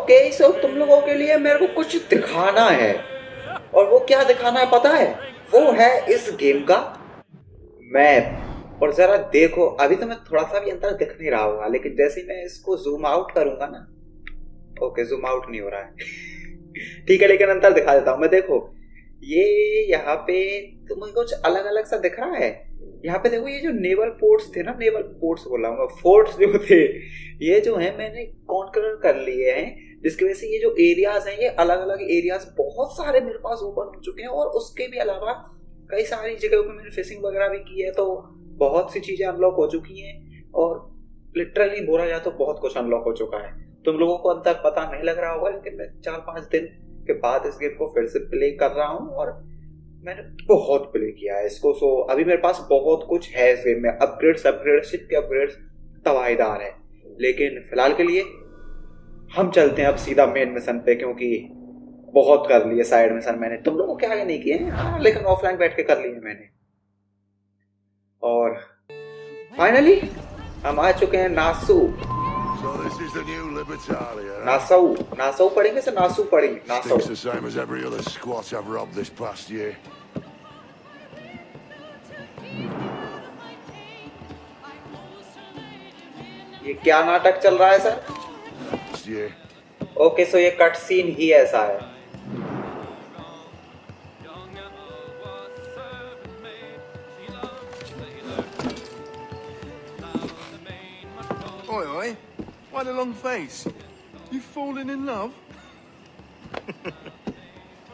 Okay so तुम लोगों के लिए मेरे को कुछ दिखाना है, और वो क्या दिखाना है पता है? वो है इस गेम का मैप। और जरा देखो, अभी तो मैं थोड़ा सा भी अंतर दिख नहीं रहा होगा, लेकिन जैसे ही मैं इसको जूम आउट करूंगा ना, ओके जूम आउट नहीं हो रहा है ठीक है, लेकिन अंतर दिखा देता हूं मैं। देखो ये यहाँ पे तुम्हें कुछ अलग अलग सा दिख रहा है। यहाँ पे देखो ये जो नेवल पोर्ट्स थे ना, नेवल पोर्ट्स बोल रहा हूँ, फोर्ट्स जो थे, ये जो है मैंने कॉन्कर कर लिए हैं, जिसकी वजह से ये जो एरियाज हैं, ये अलग अलग एरियाज बहुत सारे मेरे पास ओपन हो चुके हैं। और उसके भी अलावा कई सारी जगहों पे मैंने फिशिंग वगैरह भी की है, तो बहुत सी चीजें अनलॉक हो चुकी हैं। और लिटरली बोला जाए तो बहुत कुछ अनलॉक हो चुका है। तुम लोगों को अंतर पता नहीं लग रहा होगा, लेकिन मैं 4-5 दिन के बाद इस गेम को फिर से प्ले कर रहा हूँ, और मैंने बहुत प्ले किया है इसको। सो अभी मेरे पास बहुत कुछ है इस गेम में, अपग्रेड्स शिप के अपग्रेड्स तबाहीदार है। लेकिन फिलहाल के लिए हम चलते हैं अब सीधा मेन मिशन पे, क्योंकि बहुत कर लिए साइड मिशन मैंने, तुम लोगों के आगे नहीं किए हैं, हाँ, लेकिन ऑफलाइन बैठ के कर लिए मैंने। और फाइनली हम आ चुके हैं नासू। So this is the new Libertalia. नासाऊ पढ़ेंगे से नासू पढ़ेंगे? नासाऊ It's the same as every other squat I've robbed this past year. ये क्या नाटक चल रहा है sir? This year. Okay so ये कट सीन ही ऐसा है। Oi, oi. Why the long face? You falling in love?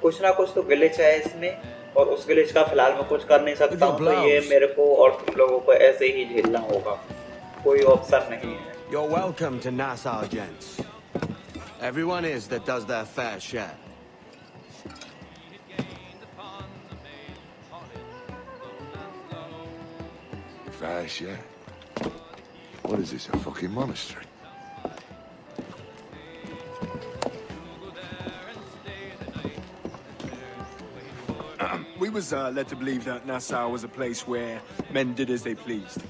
कुछ ना कुछ तो ग्लिच है इसमें, और उस ग्लिच का फिलहाल मैं कुछ कर नहीं सकता हूँ, तो ये मेरे को और तुम लोगों को ऐसे ही झेलना होगा, कोई ऑप्शन नहीं है। You're welcome to Nassau, gents. Everyone is that does their fair share. Fair share. What is this, a fucking monastery? We was led to believe that Nassau was a place where men did as they pleased.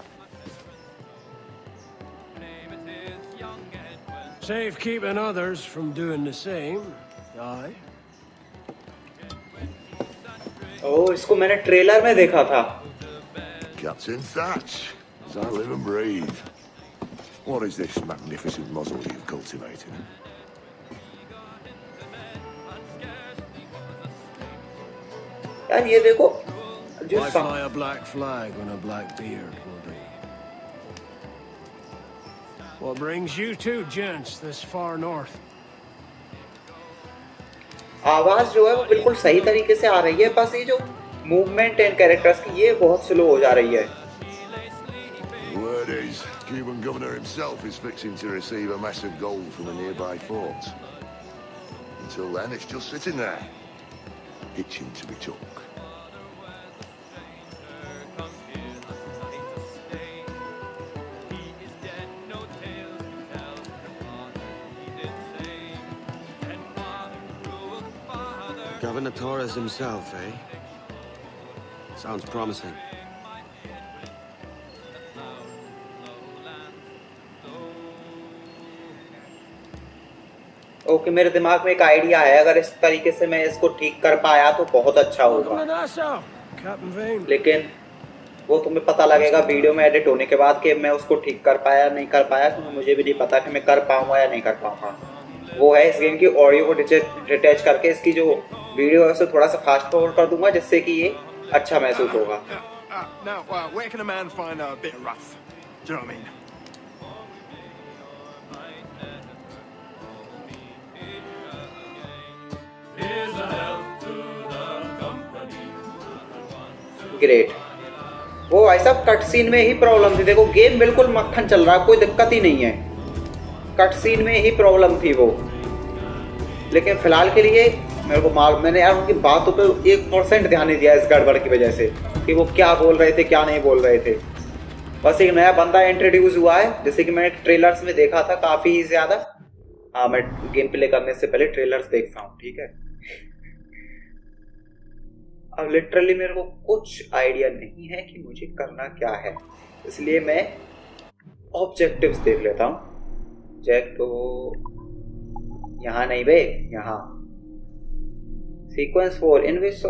Safe keeping others from doing the same. Aye. ओह, इसको मैंने trailer में देखा था। Captain Thatch, as I live and breathe. What is this magnificent muzzle you've cultivated? यार ये देखो, जो Why fly a black flag when a black beard will do? What brings you two gents this far north? आवाज जो है वो बिल्कुल सही तरीके से आ रही है, बस ये जो मूवमेंट एंड कैरेक्टर्स की ये बहुत स्लो हो जा रही है। The word is, Cuban governor himself is fixing to receive a massive gold from a nearby fort. Until then, it's just sitting there, itching to be took. Governor Torres himself, eh? Sounds promising. Okay, मेरे दिमाग में एक idea है, अगर इस तरीके से मैं इसको ठीक कर पाया तो बहुत अच्छा Welcome to होगा, Nassau, Captain Vane. लेकिन वो तुम्हें पता लगेगा वीडियो में एडिट होने के बाद कि मैं उसको ठीक कर पाया नहीं कर पाया, क्योंकि मुझे भी नहीं पता कि मैं कर पाऊंगा या नहीं कर पाऊंगा। वो है इस गेम की ऑडियो को डिटैच करके इसकी जो वीडियो है उसे थोड़ा सा फास्ट फॉरवर्ड कर दूंगा, जिससे कि ये अच्छा महसूस होगा। Now, where can a man find a bit of rough? Do you know what I mean? Great. वो भाई साहब कट सीन में ही प्रॉब्लम थी, देखो गेम बिल्कुल मक्खन चल रहा है, कोई दिक्कत ही नहीं है, कट सीन में ही प्रॉब्लम थी वो। लेकिन फिलहाल के लिए मेरे को मालूम, मैंने यार उनकी बातों पे 1% ध्यान नहीं दिया इस गड़बड़ की वजह से, कि वो क्या बोल रहे थे क्या नहीं बोल रहे थे। बस एक नया बंदा इंट्रोड्यूस हुआ है, जैसे कि मैंने ट्रेलर्स में देखा था काफ़ी ज़्यादा। हाँ, मैं गेम प्ले करने से पहले ट्रेलर्स देखता हूँ, ठीक है। अब लिटरली मेरे को कुछ आइडिया नहीं है कि मुझे करना क्या है, इसलिए मैं ऑब्जेक्टिव्स देख लेता हूँ। यहाँ नहीं बे, यहाँ sequence 4 in which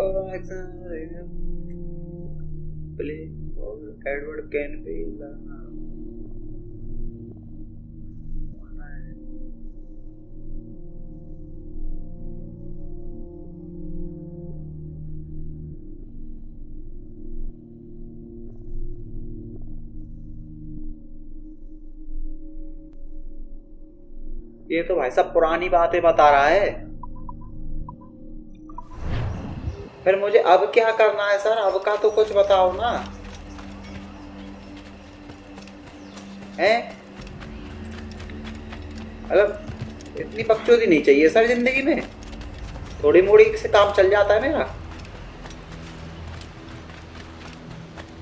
play Edward can be ये तो भाई साहब पुरानी बातें बता रहा है। फिर मुझे अब क्या करना है सर? अब का तो कुछ बताओ ना। हैं? मतलब इतनी बकचोदी नहीं चाहिए सर जिंदगी में। थोड़ी मोड़ी से काम चल जाता है मेरा।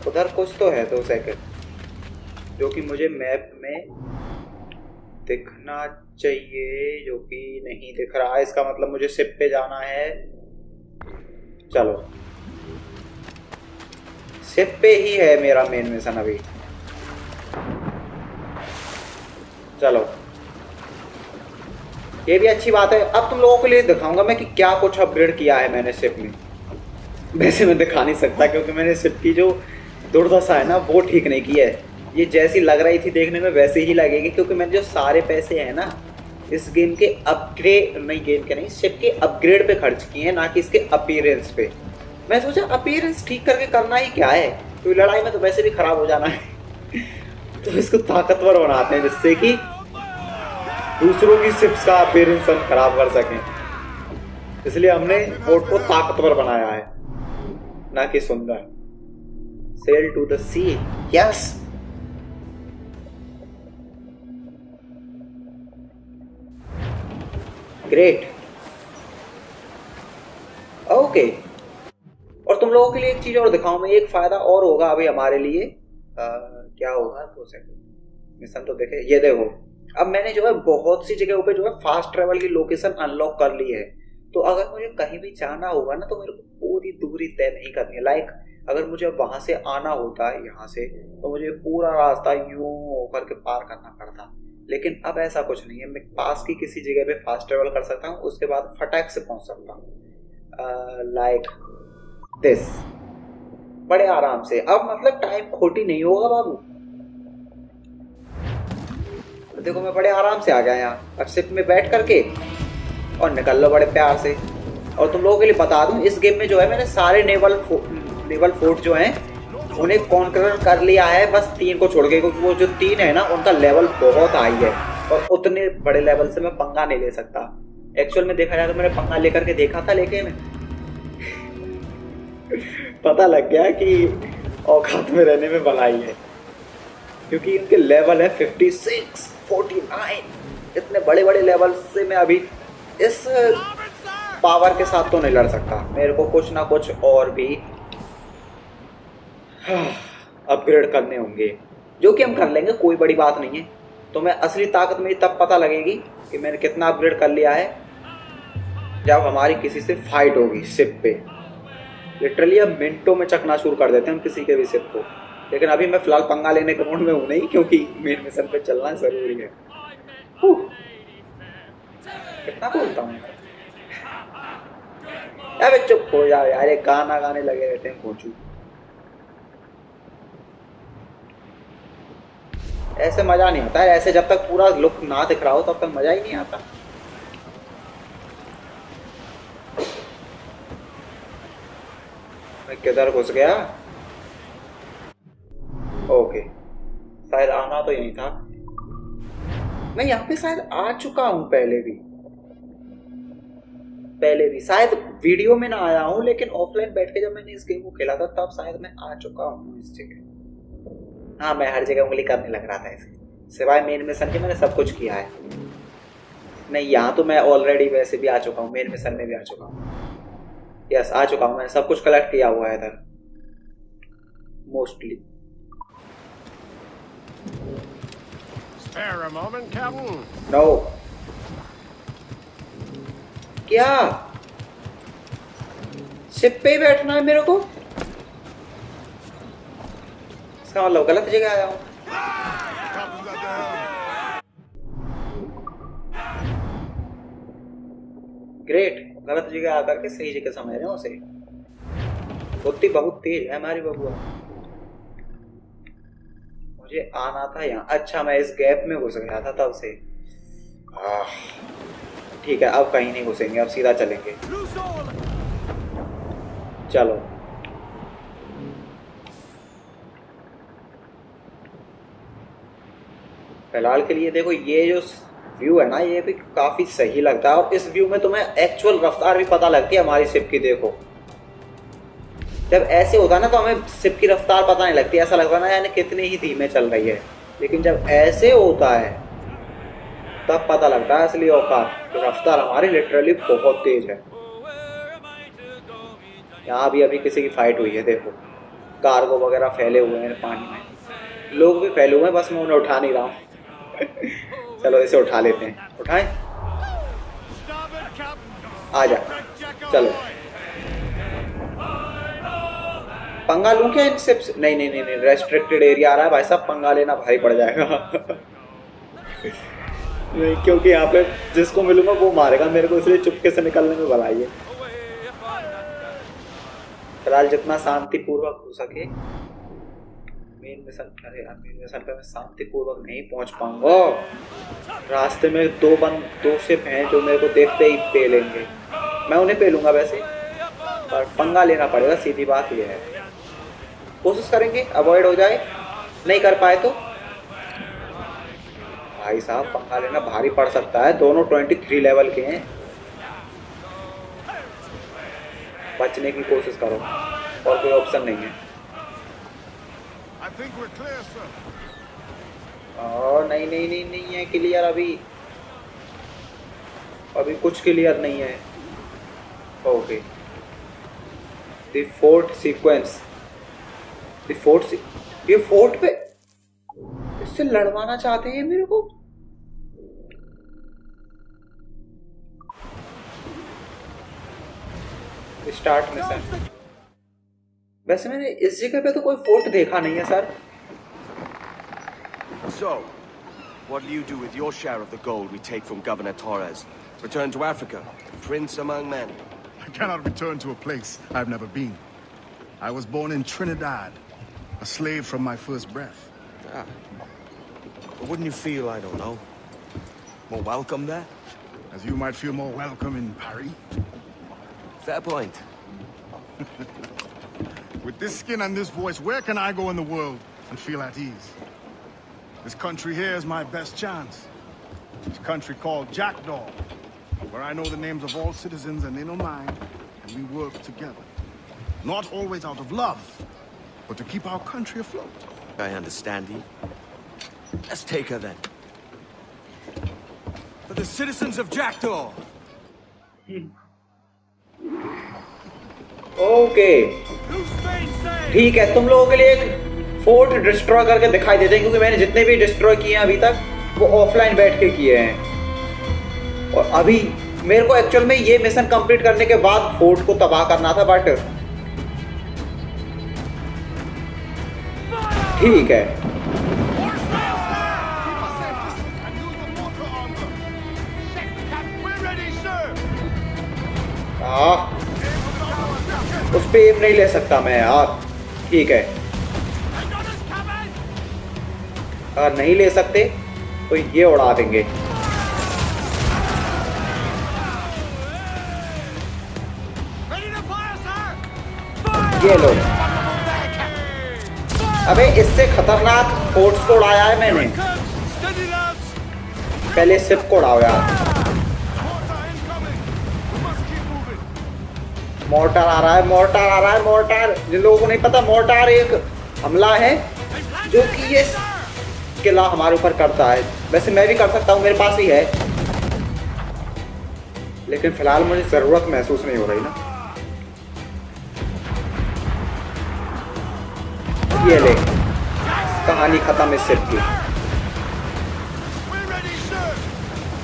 उधर कुछ तो है 2 सेकंड जो कि मुझे मैप में दिखना चाहिए, जो कि नहीं दिख रहा है। इसका मतलब मुझे शिप पे जाना है। चलो शिप पे ही है मेरा मेन मिशन अभी। चलो ये भी अच्छी बात है। अब तुम लोगों के लिए दिखाऊंगा मैं कि क्या कुछ अपग्रेड किया है मैंने शिप में। वैसे मैं दिखा नहीं सकता क्योंकि मैंने शिप की जो दुर्दशा है ना वो ठीक नहीं की है। ये जैसी लग रही थी देखने में वैसे ही लगेगी, क्योंकि मैंने जो सारे पैसे हैं ना इस गेम के अपग्रेड नहीं, गेम के नहीं, शिप के अपग्रेड पे खर्च किए हैं, ना कि इसके अपीयरेंस पे। मैं सोचा अपीयरेंस ठीक करके करना ही क्या है, तो लड़ाई में तो वैसे भी खराब हो जाना है तो इसको ताकतवर बनाते हैं जिससे कि दूसरों की शिप्स का अपीयरेंस हम खराब कर सकें। इसलिए हमने बोट को ताकतवर बनाया है, ना कि सुंदर। Sail to the sea, yes. Great, okay. और तुम लोगों के लिए एक चीज और दिखाऊं मैं, एक फायदा और होगा अभी हमारे लिए। क्या होगा 2 सेकंड, मिशन तो देखे। ये देखो अब मैंने जो है बहुत सी जगहों पे जो है फास्ट ट्रेवल की लोकेशन अनलॉक कर ली है। तो अगर मुझे कहीं भी जाना होगा ना तो मेरे को पूरी दूरी तय नहीं करनी है। लाइक अगर मुझे वहां से आना होता है यहाँ से, तो मुझे पूरा रास्ता यूं होकर के पार करना पड़ता। लेकिन अब ऐसा कुछ नहीं है, मैं पास की किसी जगह पे फास्ट ट्रेवल कर सकता हूँ, उसके बाद फटाक से पहुंच सकता हूँ। लाइक दिस, बड़े आराम से। अब मतलब टाइम खोटी नहीं होगा बाबू। देखो मैं बड़े आराम से आ गया यहाँ। अब शिप में बैठ करके और निकल लो बड़े प्यार से। और तुम लोगों के लिए बता दूं, इस गेम में जो है मैंने सारे नेवल फोर्ट जो हैं उन्हें कॉन्कर कर लिया है, बस 3 को छोड़ के, क्योंकि वो जो 3 है ना उनका लेवल बहुत हाई है और उतने बड़े लेवल से मैं पंगा नहीं ले सकता। एक्चुअल में देखा जाए तो मैंने पंगा लेकर के देखा था, लेकिन पता लग गया कि औकात में रहने में भलाई है, क्योंकि इनके लेवल है 56, 49। इतने बड़े बड़े लेवल से मैं अभी इस पावर के साथ तो नहीं लड़ सकता। मेरे को कुछ ना कुछ और भी अपग्रेड करने होंगे, जो कि हम कर लेंगे, कोई बड़ी बात नहीं है। तो मैं असली ताकत मेरी तब पता लगेगी कि मैंने कितना अपग्रेड कर लिया है, जब हमारी किसी से फाइट होगी शिप पे। लिटरली अब मिनटों में चकनाचूर कर देते हैं हम किसी के भी शिप को। लेकिन अभी मैं फिलहाल पंगा लेने के मूड में हूं नहीं, क्योंकि मेन मिशन पे चलना जरूरी है। कितना बोलता हूँ यार, चुप हो जाओ यार, ये गाना गाने लगे रहते हैं कोचू। ऐसे मजा नहीं आता है, ऐसे जब तक पूरा लुक ना दिख रहा हो तब तक मजा ही नहीं आता। मैं किधर घुस गया? ओके, शायद आना तो यही था। मैं यहाँ पे शायद आ चुका हूँ पहले भी शायद वीडियो में ना आया हूँ, लेकिन ऑफलाइन बैठ के जब मैंने इस गेम को खेला था तब शायद मैं आ चुका हूँ इस जगह। हाँ, मैं हर जगह उंगली करने लग रहा था इसके, सिवाय मेन मिशन के मैंने सब कुछ किया है। नहीं, यहाँ तो मैं ऑलरेडी वैसे भी आ चुका हूँ, मेन मिशन में भी आ चुका हूँ। यस, आ चुका हूँ, मैंने सब कुछ कलेक्ट किया हुआ है इधर mostly. Spare a moment, Captain? No, क्या शिप पे ही बैठना है मेरे को? इसका मतलब गलत जगह आया हूँ। ग्रेट, गलत जगह आकर के सही जगह समझ रहे हो उसे। बुद्धि बहुत तेज है हमारी बबुआ। मुझे आना था यहाँ। अच्छा, मैं इस गैप में घुस गया था तब से। ठीक है, अब कहीं नहीं घुसेंगे, अब सीधा चलेंगे। चलो फिलहाल के लिए देखो, ये जो व्यू है ना, ये भी काफी सही लगता है। और इस व्यू में तुम्हें एक्चुअल रफ्तार भी पता लगती है हमारी शिप की। देखो, जब ऐसे होता है ना तो हमें शिप की रफ्तार पता नहीं लगती, ऐसा लगता है ना यानी कितनी ही धीमे चल रही है। लेकिन जब ऐसे होता है तब पता लगता है असली औकात। रफ्तार हमारी लिटरली बहुत तेज है। यहाँ भी अभी किसी की फाइट हुई है। देखो, कार्गो वगैरह फैले हुए हैं पानी में, लोग भी फैले हुए हैं, बस मैं उन्हें उठा नहीं रहा हूँ। चलो इसे उठा लेते हैं। उठाएं, आ जा। चलो, पंगा लूं क्या इनसे? नहीं नहीं नहीं नहीं, रेस्ट्रिक्टेड एरिया आ रहा है भाई साहब, पंगा लेना भारी पड़ जाएगा। नहीं, क्योंकि यहाँ पे जिसको मिलूंगा वो मारेगा मेरे को, इसलिए चुपके से निकलने में भलाई है। फिलहाल जितना शांतिपूर्वक हो सके मेन मिशन। अरे यार, मेन मिशन पे मैं शांतिपूर्वक नहीं पहुंच पाऊंगा। रास्ते में दो शिप हैं जो मेरे को देखते ही पेलेंगे। मैं उन्हें पेलूंगा वैसे, पर पंगा लेना पड़ेगा, सीधी बात यह है। कोशिश करेंगे अवॉइड हो जाए, नहीं कर पाए तो भाई साहब पंगा लेना भारी पड़ सकता है। दोनों 23 लेवल के हैं। बचने की कोशिश करो, और कोई ऑप्शन नहीं है। और नहीं नहीं नहीं नहीं है क्लियर अभी कुछ क्लियर नहीं है। ओके, द फोर्थ सीक्वेंस, ये फोर्ट पे इससे लड़वाना चाहते हैं मेरे को। Start mission. वैसे मैंने इस जगह पे तो कोई फोर्ट देखा नहीं है sir. So, what do you do with your share of the gold we take from Governor Torres? Return to Africa, prince among men. I cannot return to a place I've never been. I was born in Trinidad, a slave from my first breath. Ah. But wouldn't you feel, I don't know, more welcome there? As you might feel more welcome in Paris. Fair point. With this skin and this voice, where can I go in the world and feel at ease? This country here is my best chance. This country called Jackdaw, where I know the names of all citizens and they know mine, and we work together. Not always out of love, but to keep our country afloat. I understand you. Let's take her then. For the citizens of Jackdaw. Okay ठीक है, तुम लोगों के लिए एक fort destroy करके दिखाई देते हैं, क्योंकि मैंने जितने भी डिस्ट्रॉय किए हैं अभी तक वो ऑफलाइन बैठ के किए हैं। और अभी मेरे को एक्चुअल में ये मिशन कंप्लीट करने के बाद फोर्ट को तबाह करना था, बट ठीक है। उस पे एम नहीं ले सकता मैं यार। ठीक है, अगर नहीं ले सकते तो ये उड़ा देंगे। ये लो। अबे इससे खतरनाक फोर्ट्स को उड़ाया है मैंने। पहले शिप को उड़ाओ यार। मोर्टार आ रहा है, मोर्टार आ रहा है, मोर्टार। जिन लोगों को नहीं पता, मोर्टार एक हमला है जो कि ये किला हमारे ऊपर करता है। वैसे मैं भी कर सकता हूँ, मेरे पास ही है, लेकिन फिलहाल मुझे जरूरत महसूस नहीं हो रही ना। ये ले, कहानी खत्म इस शिप की।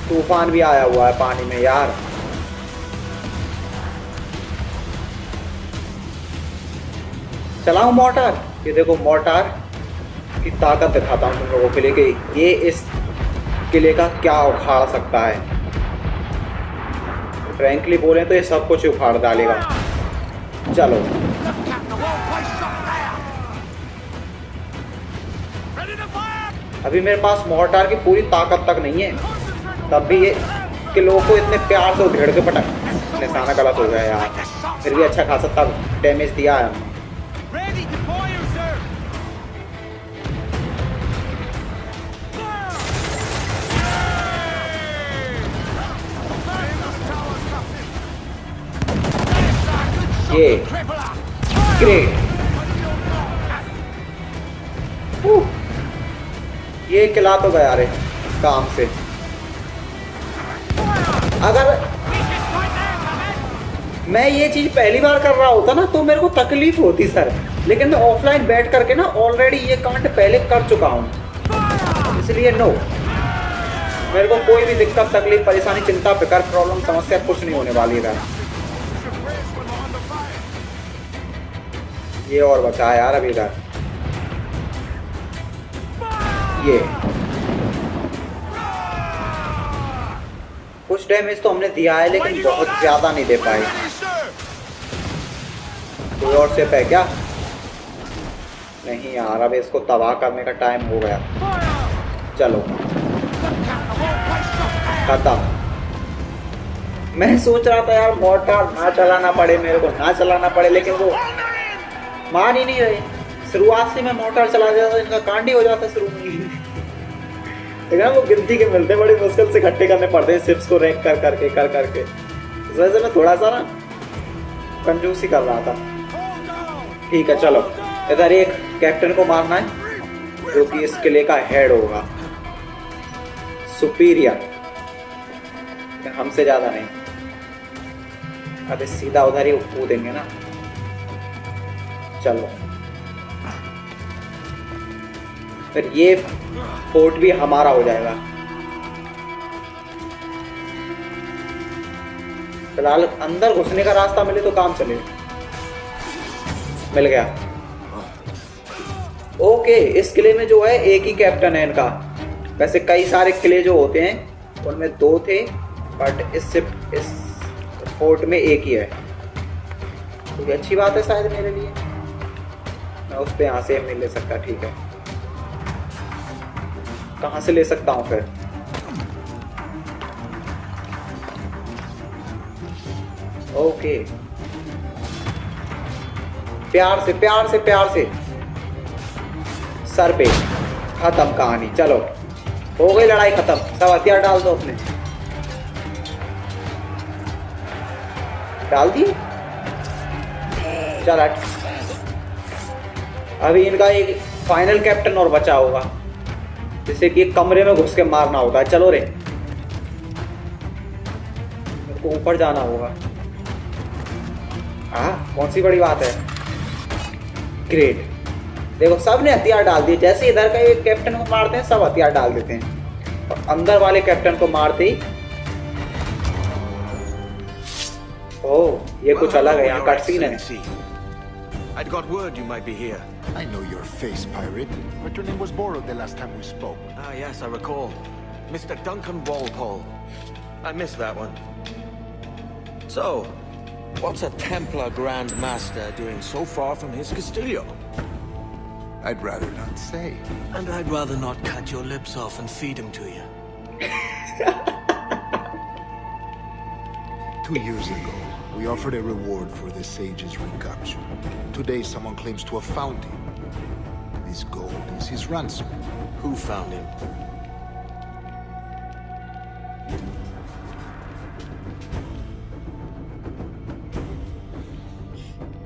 तूफान भी आया हुआ है पानी में यार। चलाऊं मोर्टार? ये देखो मोर्टार की ताकत दिखाता हूं तुम लोगों के लिए कि ये इस किले का क्या उखाड़ सकता है। फ्रैंकली बोले तो ये सब कुछ उखाड़ डालेगा। चलो अभी मेरे पास मोर्टार की पूरी ताकत तक नहीं है, तब भी ये किलो को इतने प्यार से उधेड़ के पटक। निशाना गलत हो गया यार, फिर भी अच्छा खासा तब डैमेज दिया है। ये ग्रेट, ये किला तो गया रे काम से। अगर मैं ये चीज पहली बार कर रहा होता ना तो मेरे को तकलीफ होती सर, लेकिन मैं ऑफलाइन बैठ करके ना ऑलरेडी ये कांड पहले कर चुका हूँ, इसलिए नो, मेरे को कोई भी दिक्कत तकलीफ परेशानी चिंता फिकर प्रॉब्लम समस्या कुछ नहीं होने वाली है। ये और बचा यार अभी इधर, ये कुछ डैमेज तो हमने दिया है लेकिन बहुत ज्यादा नहीं दे पाए। कोई और सेप है क्या? नहीं यार, अब इसको तबाह करने का टाइम हो गया। चलो खत्म। मैं सोच रहा था यार मोर्टार ना चलाना पड़े, मेरे को ना चलाना पड़े, लेकिन वो मान ही नहीं रहे। शुरुआत से मैं मोर्टार चला जाता इनका कांड ही हो जाता शुरू में। लेकिन वो गिनती के मिलते बड़ी मुश्किल से इकट्ठे करने पड़ते हैं शिप्स को रैंक कर करके। इस वजह से मैं थोड़ा सा ना कंजूसी कर रहा था। ठीक है चलो, इधर एक कैप्टन को मारना है जो कि इस किले का हेड होगा, सुपीरियर, हमसे ज्यादा नहीं। अब सीधा उधर ही कूदेंगे ना। चलो फिर ये फोर्ट भी हमारा हो जाएगा। फिलहाल अंदर घुसने का रास्ता मिले तो काम चले। मिल गया। ओके, इस किले में जो है एक ही कैप्टन है इनका। वैसे कई सारे किले जो होते हैं उनमें 2 थे, बट इस फोर्ट में एक ही है। तो ये अच्छी बात है शायद मेरे लिए। मैं उस पे यहाँ से नहीं ले सकता, ठीक है। कहाँ से ले सकता हूँ फिर? ओके, प्यार से प्यार से प्यार से सर पे। खत्म कहानी। चलो हो गई लड़ाई खत्म। सब हथियार डाल दो अपने। डाल दिए। चल हट। अभी इनका एक फाइनल कैप्टन और बचा होगा, जैसे कि एक कमरे में घुस के मारना होता है। चलो रे, मेरे को ऊपर जाना होगा। हाँ, कौन सी बड़ी बात है। ग्रेट, देखो सब ने हथियार डाल दिए। जैसे इधर का एक कैप्टन को मारते हैं सब हथियार डाल देते हैं, और अंदर वाले कैप्टन को मारते ही ओह ये कुछ अलग है। यहाँ कट सीन है। I'd got word you might be here. I know your face, pirate, but your name was borrowed the last time we spoke. Ah, yes, I recall. Mr. Duncan Walpole. I missed that one. So, what's a Templar Grand Master doing so far from his Castillo? I'd rather not say. And I'd rather not cut your lips off and feed him to you. 2 years ago, we offered a reward for the sage's recapture. Today, someone claims to have found him. This gold is his ransom. Who found him?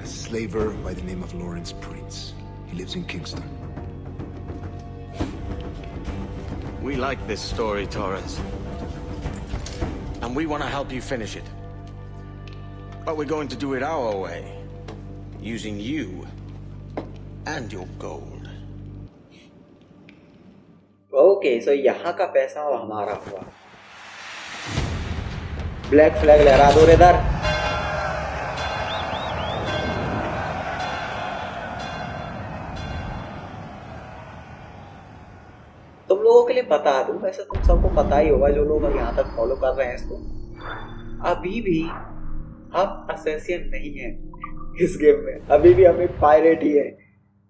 A slaver by the name of Lawrence Prince. He lives in Kingston. We like this story, Torres. And we want to help you finish it. But we're going to do it our way. Using you and your gold. Okay, so यहाँ का पैसा हमारा हुआ। Black flag लहरा दो इधर। तुम लोगों के लिए बता दूं, वैसे तुम सबको पता ही होगा जो लोग यहाँ तक फॉलो कर रहे हैं इसको। अभी भी हम असैसिन नहीं है इस गेम में, अभी भी हम एक पायरेट ही है।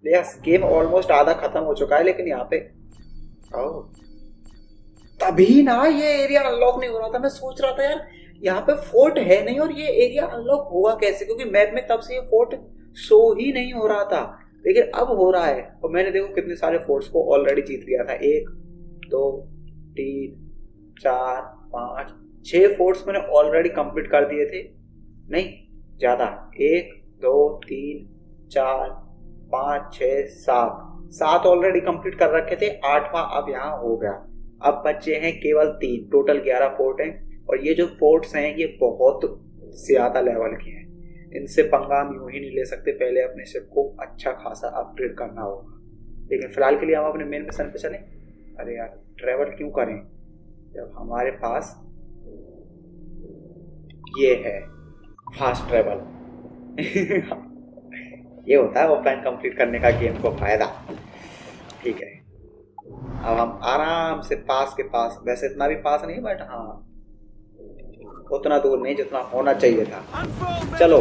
यस, गेम ऑलमोस्ट आधा खत्म हो चुका है, लेकिन यहाँ पे तभी ना ये एरिया अनलॉक नहीं हो रहा था। मैं सोच रहा था यार यहाँ पे फोर्ट है नहीं और ये एरिया अनलॉक हुआ कैसे, क्योंकि मैप में तब से ये फोर्ट शो ही नहीं हो रहा था, लेकिन अब हो रहा है। और मैंने देखो कितने सारे फोर्ट्स को ऑलरेडी जीत लिया था। 1 2 3 4 5 6 फोर्ट्स मैंने ऑलरेडी कंप्लीट कर दिए थे, नहीं ज्यादा, 1 2 3 4 5 6 7 ऑलरेडी कंप्लीट कर रखे थे। 8वां अब यहाँ हो गया। अब बचे हैं केवल 3, टोटल 11 फोर्ट हैं। और ये जो फोर्ट्स हैं ये बहुत ज्यादा लेवल के हैं, इनसे पंगा हम यूं ही नहीं ले सकते, पहले अपने शिप को अच्छा खासा अपग्रेड करना होगा। लेकिन फिलहाल के लिए हम अपने मेन मिशन पे चलें। अरे यार ट्रेवल क्यों करें जब हमारे पास ये है फास्ट ट्रेवल। ये होता है ऑफलाइन कंप्लीट करने का गेम को फायदा। ठीक है, अब हम आराम से पास के पास, वैसे इतना भी पास नहीं बट हाँ उतना दूर नहीं जितना होना चाहिए था। चलो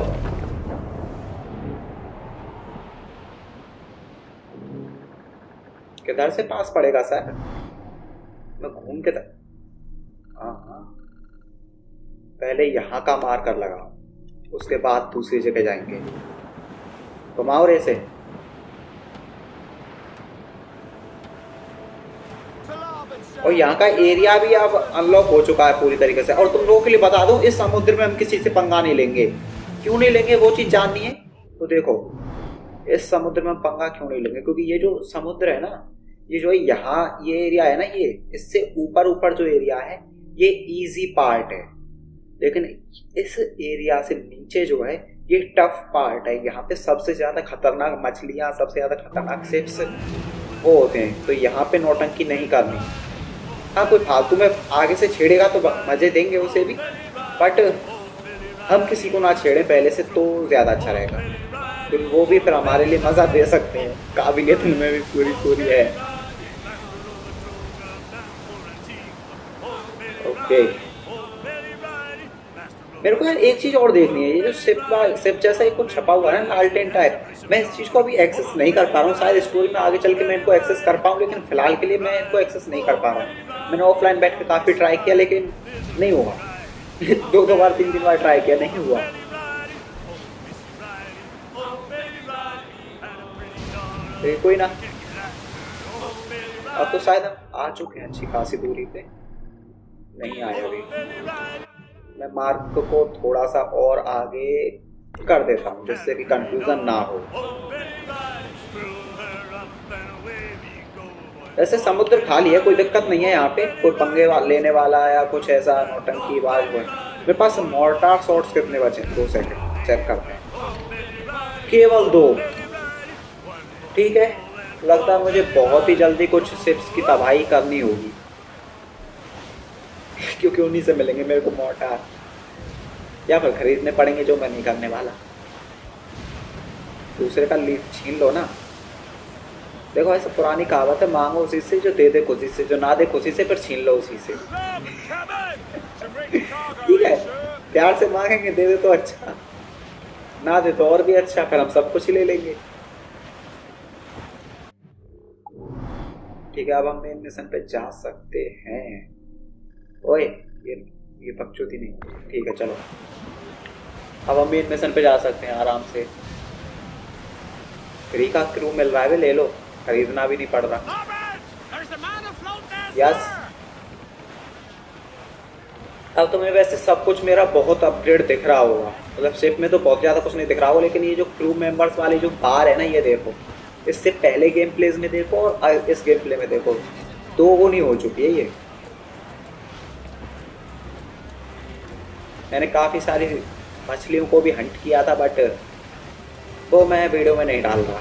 किधर से पास पड़ेगा सर? मैं घूम के हाँ पहले यहाँ का मार कर लगाओ, उसके बाद दूसरी जगह जाएंगे। घुमाओ रे से। और यहाँ का एरिया भी अब अनलॉक हो चुका है पूरी तरीके से। और तुम लोगों के लिए बता दूं, इस समुद्र में हम किसी से पंगा नहीं लेंगे। क्यों नहीं लेंगे वो चीज जाननी है तो देखो, इस समुद्र में हम पंगा क्यों नहीं लेंगे, क्योंकि ये जो समुद्र है ना, ये जो है यहाँ ये एरिया है ना, ये इससे ऊपर ऊपर जो एरिया है ये इजी पार्ट है, लेकिन इस एरिया से नीचे जो है ये टफ पार्ट है। यहाँ पे सबसे ज्यादा खतरनाक मछलियाँ, सबसे ज्यादा खतरनाक शिप्स वो होते हैं। तो यहाँ पे नौटंकी नहीं करनी। हाँ कोई फालतू में आगे से छेड़ेगा तो मजे देंगे उसे भी, बट हम किसी को ना छेड़े पहले से तो ज़्यादा अच्छा रहेगा, क्योंकि वो भी फिर हमारे लिए मज़ा दे सकते हैं। काबिलियत उनमें भी पूरी है। ओके, मेरे को यार एक चीज़ और देखनी है। ये जो सिप जैसा एक कुछ छपा हुआ है ना, लालटेन टाइप, मैं इस चीज़ को अभी एक्सेस नहीं कर पा रहा हूँ। शायद स्टोरी में आगे चल के मैं इनको एक्सेस कर पाऊँ, लेकिन फिलहाल के लिए मैं इनको एक्सेस नहीं कर पा रहा हूँ। मैंने ऑफलाइन बैठ के काफ़ी ट्राई किया लेकिन नहीं हुआ। 2 बार 3 बार ट्राई किया, नहीं हुआ। तो कोई ना, अब तो शायद हम आ चुके हैं अच्छी खासी दूरी पे। नहीं आए अभी। मैं मार्ग को थोड़ा सा और आगे कर देता हूँ जिससे कि कंफ्यूजन ना हो। वैसे समुद्र खाली है, कोई दिक्कत नहीं है यहाँ पे, कोई पंगे लेने वाला या कुछ ऐसा नौटंकी बाज हो। मेरे पास मोर्टार शॉट्स कितने बचे? 2 सेकंड चेक करते हैं। केवल 2। ठीक है, लगता है मुझे बहुत ही जल्दी कुछ शिप्स की तबाही करनी होगी क्योंकि उन्हीं से मिलेंगे मेरे को मोर्टार, या फिर खरीदने पड़ेंगे, जो मैं नहीं करने वाला। दूसरे का लीड छीन लो ना। देखो ऐसा पुरानी कहावत है, मांगो उसी से जो दे दे खुशी से, जो ना दे खुशी से फिर छीन लो उसी से। ठीक है, प्यार से मांगेंगे दे दे तो अच्छा, ना दे तो और भी अच्छा, फिर हम सब कुछ ही ले लेंगे। ठीक है, अब हम मेन मिशन पे जा सकते हैं। ओए ये बकचोदी नहीं। ठीक है चलो, अब हम मेन मिशन पे जा सकते हैं आराम से। फ्री का क्रू मिल रहा है, ले लो, खरीदना भी नहीं पड़ रहा। यस, अब तो मैं वैसे सब कुछ मेरा बहुत अपग्रेड दिख रहा होगा, मतलब शिप में तो बहुत ज़्यादा कुछ नहीं दिख रहा होगा, लेकिन ये जो क्रू मेंबर्स वाली जो बार है ना, ये देखो, इससे पहले गेम प्लेज में देखो और इस गेम प्ले में देखो, 2 गुनी हो चुकी है ये। मैंने काफ़ी सारी मछलियों को भी हंट किया था, बट वो मैं वीडियो में नहीं डाल रहा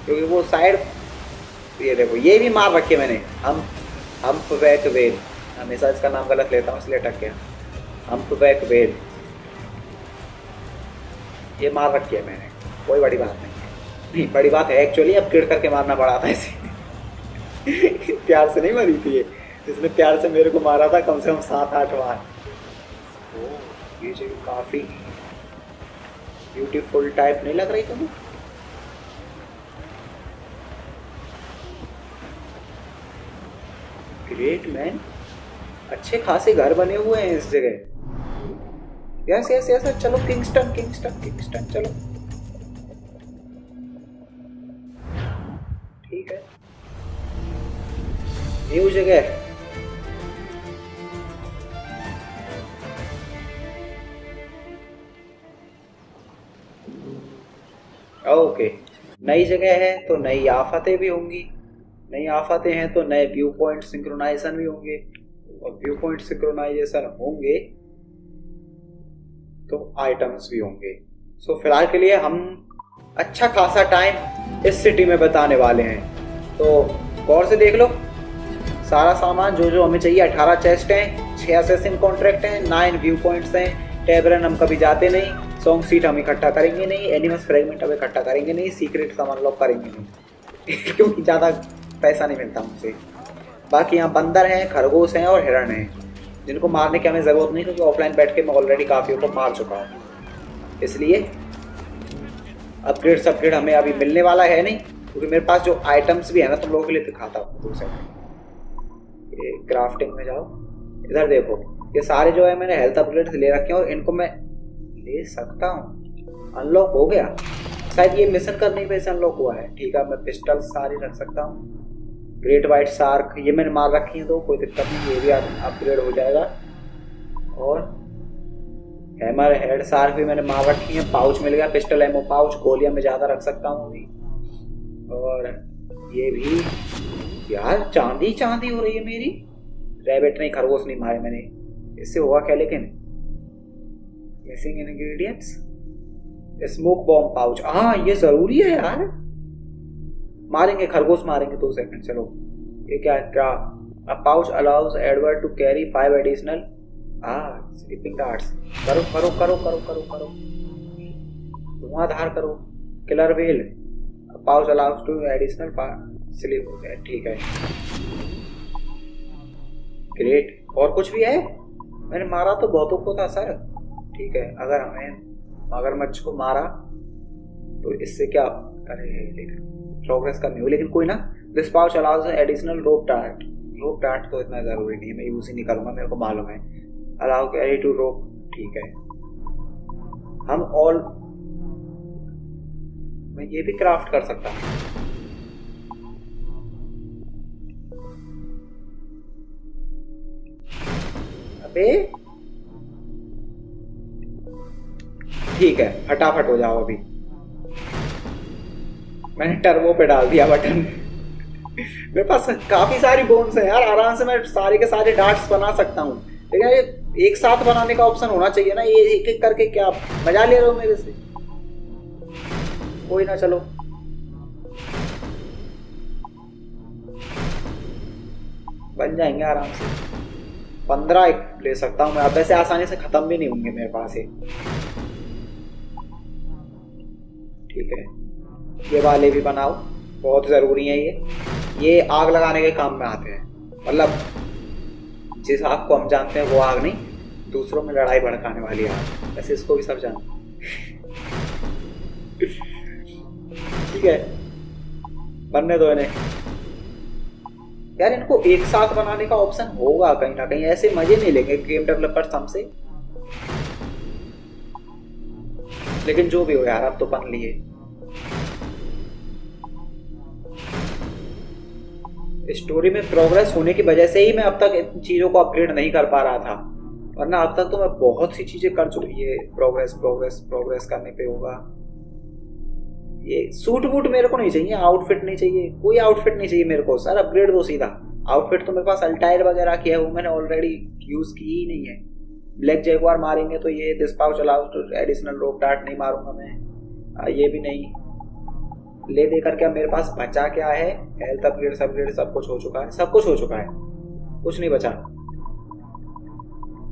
क्योंकि वो साइड, ये देखो ये भी मार रखे मैंने। हम्पबैक व्हेल, हमेशा इसका नाम गलत लेता हूँ इसलिए अटक गया। हम्पबैक व्हेल ये मार रखी है मैंने, कोई बड़ी बात नहीं है। नहीं बड़ी बात है एक्चुअली, अपग्रेड करके मारना पड़ा था इसे। प्यार से नहीं मरी थी ये, इसने प्यार से मेरे को मारा था कम से कम 7-8 बार। ये जगह काफी ब्यूटीफुल टाइप नहीं लग रही तुम्हें? ग्रेट मैन, अच्छे खासे घर बने हुए हैं इस जगह। यस यस यस, चलो किंगस्टन किंगस्टन किंगस्टन चलो। ठीक है, न्यू जगह। ओके, नई जगह है तो नई आफतें भी होंगी। नई आफतें हैं तो नए व्यू पॉइंट सिंक्रोनाइजेशन भी होंगे, और व्यू पॉइंट सिंक्रोनाइजेशन होंगे तो आइटम्स भी होंगे। सो फिलहाल के लिए हम अच्छा खासा टाइम इस सिटी में बिताने वाले हैं, तो गौर से देख लो सारा सामान जो जो हमें चाहिए। 18 चेस्ट हैं, 6 असेसिन कॉन्ट्रैक्ट हैं, 9 व्यू पॉइंट्स हैं। टेबरन हम कभी जाते नहीं, सॉन्ग सीट हम इकट्ठा करेंगे नहीं, एनिमल्स फ्रेगमेंट हम इकट्ठा करेंगे नहीं, सीक्रेट हम अनलॉक करेंगे नहीं क्योंकि ज़्यादा पैसा नहीं मिलता हमसे। बाकी यहाँ बंदर हैं, खरगोश हैं और हिरण हैं, जिनको मारने की हमें ज़रूरत नहीं क्योंकि ऑफलाइन बैठ के मैं ऑलरेडी काफ़ी को मार चुका हूँ। इसलिए अपग्रेड हमें अभी मिलने वाला है नहीं, क्योंकि मेरे पास जो आइटम्स भी है ना तुम लोगों के लिए दिखाता हूँ। दूसरे ये क्राफ्टिंग में जाओ, इधर देखो, ये सारे जो है मैंने हेल्थ अपग्रेड ले रखे हैं और इनको मैं ले सकता हूँ। अनलॉक हो गया शायद, ये मिशन करने की वजह से अनलॉक हुआ है। ठीक है, मैं पिस्टल सारी रख सकता हूँ। ग्रेट वाइट शार्क ये मैंने मार रखी है तो कोई दिक्कत नहीं, ये भी अपग्रेड हो जाएगा। और हैमर हेड शार्क भी मैंने मार रखी है, पाउच मिल गया, पिस्टल एमो पाउच, गोलियां मैं ज़्यादा रख सकता हूँ अभी। और ये भी यार चांदी चांदी हो रही है मेरी। रैबिट नहीं, खरगोश नहीं मारे मैंने, इससे हुआ क्या? लेकिन missing ingredients, smoke bomb pouch, हाँ ये जरूरी है यार। मारेंगे खरगोश मारेंगे, 2 सेकंड। चलो ये क्या है? A pouch allows Edward to carry 5 additional sleeping darts. करो करो करो करो करो करो, धुआंधार करो। Killer whale pouch allows two additional sleep. ठीक है, ग्रेट। और कुछ भी है? मैंने मारा तो बहुतों को था सर। ठीक है, अगर हमें मगरमच्छ को मारा तो इससे क्या? अरे लेकिन प्रोग्रेस करनी हो, लेकिन कोई ना। This pouch allows additional rope dart. Rope dart तो इतना जरूरी नहीं है, मैं यूज ही नहीं करूंगा, मेरे को मालूम है। अलाउ कैरी टू रोप, ठीक है। हम ऑल, मैं ये भी क्राफ्ट कर सकता हूँ। अबे ठीक है, फटाफट हो जाओ। अभी मैंने टर्बो पे डाल दिया बटन मेरे पास काफी सारी बोन्स हैं यार, आराम से मैं सारे के सारे डार्ट्स बना सकता हूँ, लेकिन ये एक साथ बनाने का ऑप्शन होना चाहिए ना। ये एक एक करके क्या मजा ले रहे हो मेरे से? कोई ना, चलो बन जाएंगे आराम से। 15 ले सकता हूँ मैं अब, वैसे आसानी से खत्म भी नहीं होंगे मेरे पास ये। ठीक है, ये वाले भी बनाओ, बहुत जरूरी है ये आग लगाने के काम में आते हैं। मतलब जिस आग को हम जानते हैं वो आग नहीं, दूसरों में लड़ाई भड़काने वाली आग। वैसे इसको भी सब जानते ठीक है, बनने दो इन्हें यार। इनको एक साथ बनाने का ऑप्शन होगा कहीं ना कहीं, ऐसे मजे नहीं लेंगे गेम डेवलपर्स हमसे। लेकिन जो भी हो यार, अब तो बन लिए। स्टोरी में प्रोग्रेस होने की वजह से ही मैं अब तक इन चीजों को अपग्रेड नहीं कर पा रहा था, वरना अब तक तो मैं बहुत सी चीजें कर चुकी है। प्रोग्रेस प्रोग्रेस प्रोग्रेस करने पे होगा। ये सूट बूट मेरे को नहीं चाहिए, आउटफिट नहीं चाहिए, कोई आउटफिट नहीं चाहिए मेरे को सर। अपग्रेड दो सीधा। आउटफिट तो मेरे पास अल्टायर वगैरह की है, वो मैंने ऑलरेडी यूज की ही नहीं है। ब्लैक जैगुआर मारेंगे तो ये this pouch allows two additional rope dart नहीं मारूंगा मैं। ये भी नहीं ले दे करके। अब मेरे पास बचा क्या है? हेल्थ अपग्रेड सब कुछ हो चुका है, सब कुछ हो चुका है, कुछ नहीं बचा,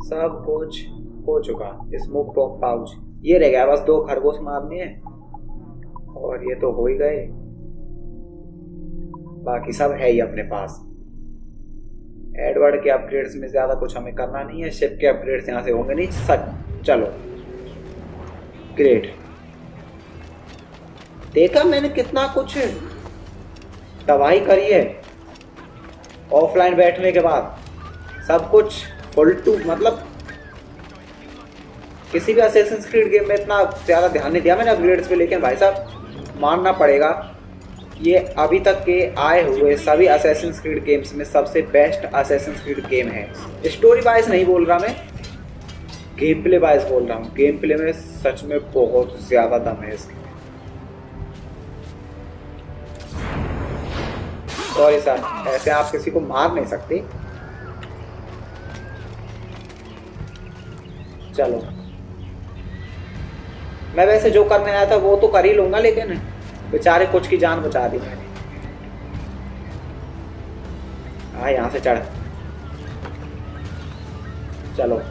सब कुछ हो चुका। स्मोक बॉम्ब पाउच ये रह गया, बस 2 खरगोश मारने हैं और ये तो हो ही गए। बाकी सब है ही अपने पास। एडवर्ड के अपग्रेड्स में ज्यादा कुछ हमें करना नहीं है, शिप के अपग्रेड्स यहाँ से होंगे नहीं। चलो ग्रेट। देखा मैंने कितना कुछ तबाही करी है ऑफलाइन बैठने के बाद। सब कुछ फुल टू, मतलब किसी भी असैसिन्स क्रीड गेम में इतना ज़्यादा ध्यान नहीं दिया मैंने अपग्रेड्स पे, लेकिन भाई साहब मानना पड़ेगा ये अभी तक के आए हुए सभी असैसिन्स क्रीड गेम्स में सबसे बेस्ट असैसिन्स क्रीड गेम है। स्टोरी वाइज नहीं बोल रहा मैं, गेम प्ले वाइज बोल रहा हूँ। गेम प्ले में सच में बहुत ज़्यादा दम है इसके। सॉरी सर, ऐसे आप किसी को मार नहीं सकते। चलो मैं वैसे जो करने आया था वो तो कर ही लूंगा, लेकिन बेचारे कुछ की जान बचा दी मैंने। हाँ यहाँ से चढ़, चलो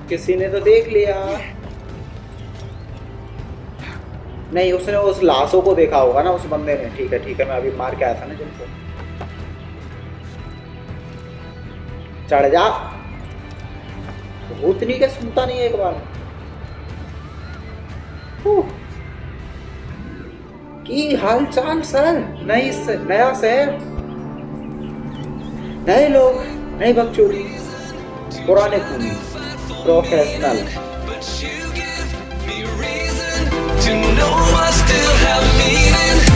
किसी ने तो देख लिया। नहीं, उसने उस लाशों को देखा होगा ना, उस बंदे ने। ठीक है मैं अभी मार के आया था ना जिनको। चढ़ जा, भूतनी के सुनता नहीं है एक बार। की हाल चाल सर? नया शहर, नए लोग, नई बकचोदी, पुराने खूनी, professional. To know I still have meaning.